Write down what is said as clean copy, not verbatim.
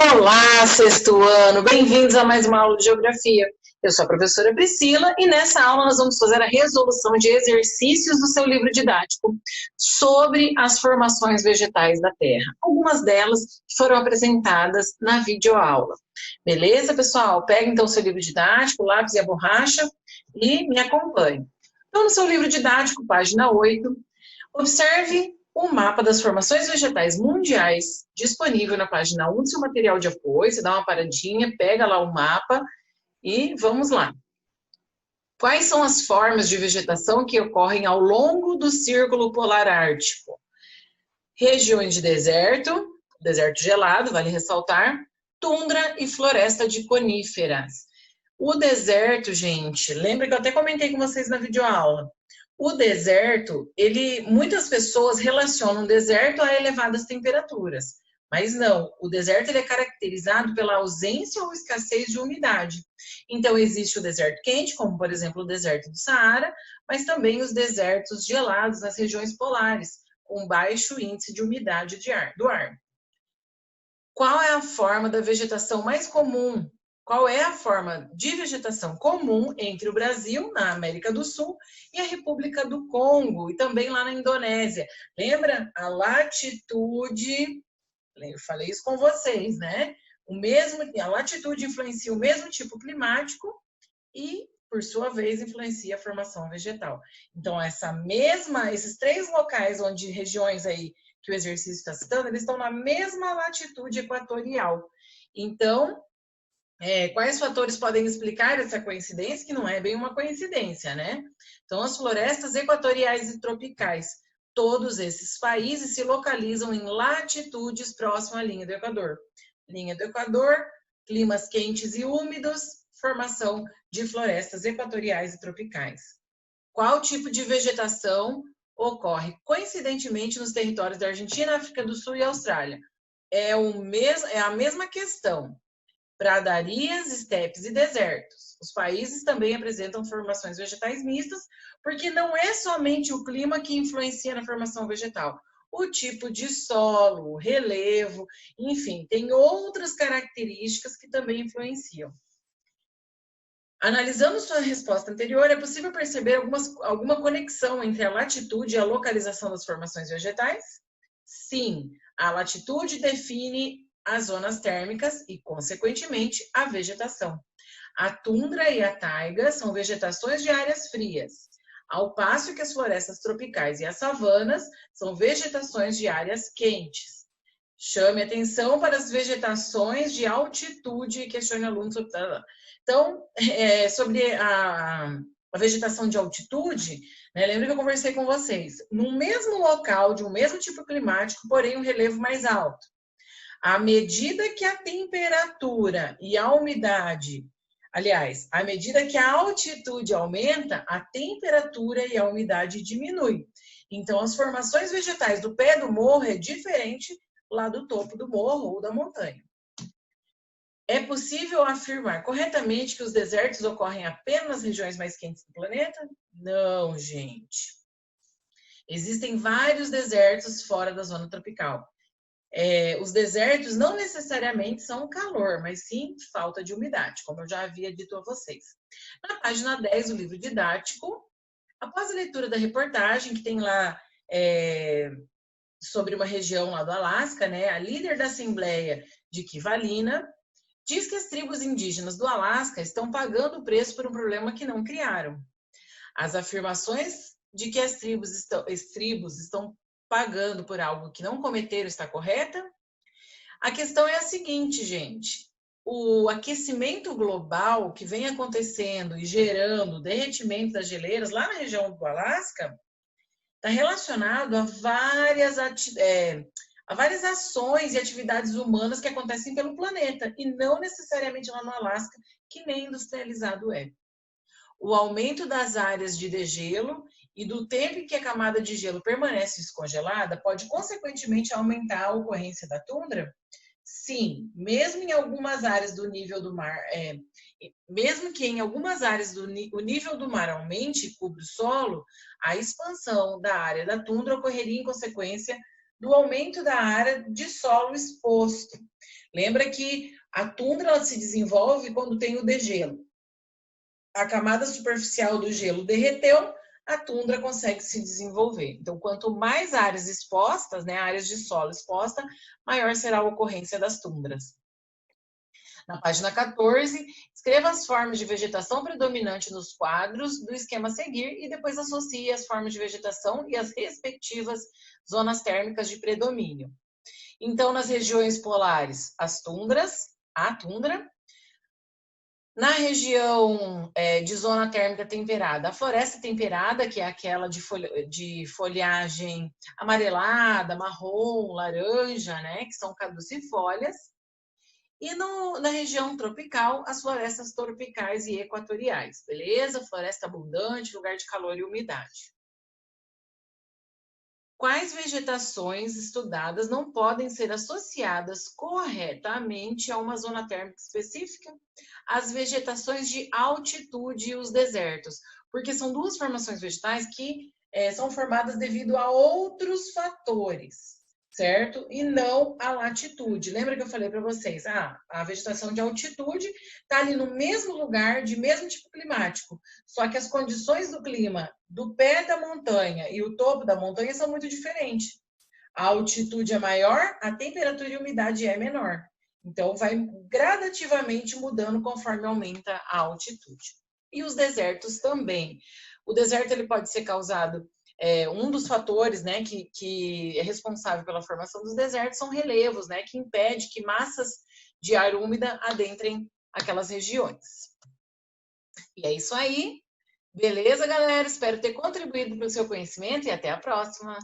Olá, sexto ano! Bem-vindos a mais uma aula de Geografia. Eu sou a professora Priscila e nessa aula nós vamos fazer a resolução de exercícios do seu livro didático sobre as formações vegetais da Terra. Algumas delas foram apresentadas na videoaula. Beleza, pessoal? Pega então o seu livro didático, o lápis e a borracha e me acompanhe. Então, no seu livro didático, página 8, observe o mapa das formações vegetais mundiais, disponível na página 1 do seu material de apoio. Você dá uma paradinha, pega lá o mapa e vamos lá. Quais são as formas de vegetação que ocorrem ao longo do Círculo Polar Ártico? Regiões de deserto gelado, vale ressaltar, tundra e floresta de coníferas. O deserto, gente, lembra que eu até comentei com vocês na videoaula. O deserto, muitas pessoas relacionam o deserto a elevadas temperaturas, mas não, o deserto ele é caracterizado pela ausência ou escassez de umidade. Então, existe o deserto quente, como por exemplo o deserto do Saara, mas também os desertos gelados nas regiões polares, com baixo índice de umidade do ar. Qual é a forma da vegetação mais comum? Qual é a forma de vegetação comum entre o Brasil, na América do Sul, e a República do Congo, e também lá na Indonésia? Lembra? A latitude, eu falei isso com vocês, né? A latitude influencia o mesmo tipo climático e, por sua vez, influencia a formação vegetal. Então, esses três locais regiões aí que o exercício está citando, eles estão na mesma latitude equatorial. Então, quais fatores podem explicar essa coincidência? Que não é bem uma coincidência, né? Então, as florestas equatoriais e tropicais, todos esses países se localizam em latitudes próximas à linha do Equador. Linha do Equador, climas quentes e úmidos, formação de florestas equatoriais e tropicais. Qual tipo de vegetação ocorre coincidentemente nos territórios da Argentina, África do Sul e Austrália? É a mesma questão. Pradarias, estepes e desertos. Os países também apresentam formações vegetais mistas, porque não é somente o clima que influencia na formação vegetal. O tipo de solo, o relevo, enfim, tem outras características que também influenciam. Analisando sua resposta anterior, é possível perceber alguma conexão entre a latitude e a localização das formações vegetais? Sim, a latitude define as zonas térmicas e, consequentemente, a vegetação. A tundra e a taiga são vegetações de áreas frias, ao passo que as florestas tropicais e as savanas são vegetações de áreas quentes. Chame atenção para as vegetações de altitude e questione alunos sobre... Então, sobre a vegetação de altitude, né, lembra que eu conversei com vocês? No mesmo local, de um mesmo tipo climático, porém um relevo mais alto. À medida que a temperatura e a umidade, à medida que a altitude aumenta, a temperatura e a umidade diminuem. Então, as formações vegetais do pé do morro é diferente lá do topo do morro ou da montanha. É possível afirmar corretamente que os desertos ocorrem apenas nas regiões mais quentes do planeta? Não, gente. Existem vários desertos fora da zona tropical. Os desertos não necessariamente são calor, mas sim falta de umidade, como eu já havia dito a vocês. Na página 10 do livro didático, após a leitura da reportagem, que tem lá sobre uma região lá do Alasca, né, a líder da Assembleia de Kivalina diz que as tribos indígenas do Alasca estão pagando o preço por um problema que não criaram. As afirmações de que as tribos estão pagando por algo que não cometeram está correta? A questão é a seguinte, gente. O aquecimento global que vem acontecendo e gerando o derretimento das geleiras lá na região do Alasca está relacionado a várias ações e atividades humanas que acontecem pelo planeta e não necessariamente lá no Alasca, que nem industrializado é. O aumento das áreas de degelo e do tempo em que a camada de gelo permanece descongelada pode, consequentemente, aumentar a ocorrência da tundra? Sim, mesmo em algumas áreas do nível do mar, mesmo que em algumas áreas o nível do mar aumente e cubra o solo, a expansão da área da tundra ocorreria em consequência do aumento da área de solo exposto. Lembra que a tundra ela se desenvolve quando tem o degelo. A camada superficial do gelo derreteu, a tundra consegue se desenvolver. Então, quanto mais áreas expostas, né, áreas de solo exposta, maior será a ocorrência das tundras. Na página 14, escreva as formas de vegetação predominante nos quadros do esquema a seguir e depois associe as formas de vegetação e as respectivas zonas térmicas de predomínio. Então, nas regiões polares, as tundras, a tundra. Na região de zona térmica temperada, a floresta temperada, que é aquela de folhagem amarelada, marrom, laranja, né, que são caducifólias. E na região tropical, as florestas tropicais e equatoriais, beleza? Floresta abundante, lugar de calor e umidade. Quais vegetações estudadas não podem ser associadas corretamente a uma zona térmica específica? As vegetações de altitude e os desertos, porque são duas formações vegetais que são formadas devido a outros fatores, certo? E não a latitude. Lembra que eu falei para vocês? A vegetação de altitude está ali no mesmo lugar, de mesmo tipo climático, só que as condições do clima do pé da montanha e o topo da montanha são muito diferentes. A altitude é maior, a temperatura e a umidade é menor. Então, vai gradativamente mudando conforme aumenta a altitude. E os desertos também. O deserto ele pode ser causado, um dos fatores, né, que é responsável pela formação dos desertos são relevos, né, que impede que massas de ar úmida adentrem aquelas regiões. E é isso aí. Beleza, galera? Espero ter contribuído para o seu conhecimento e até a próxima.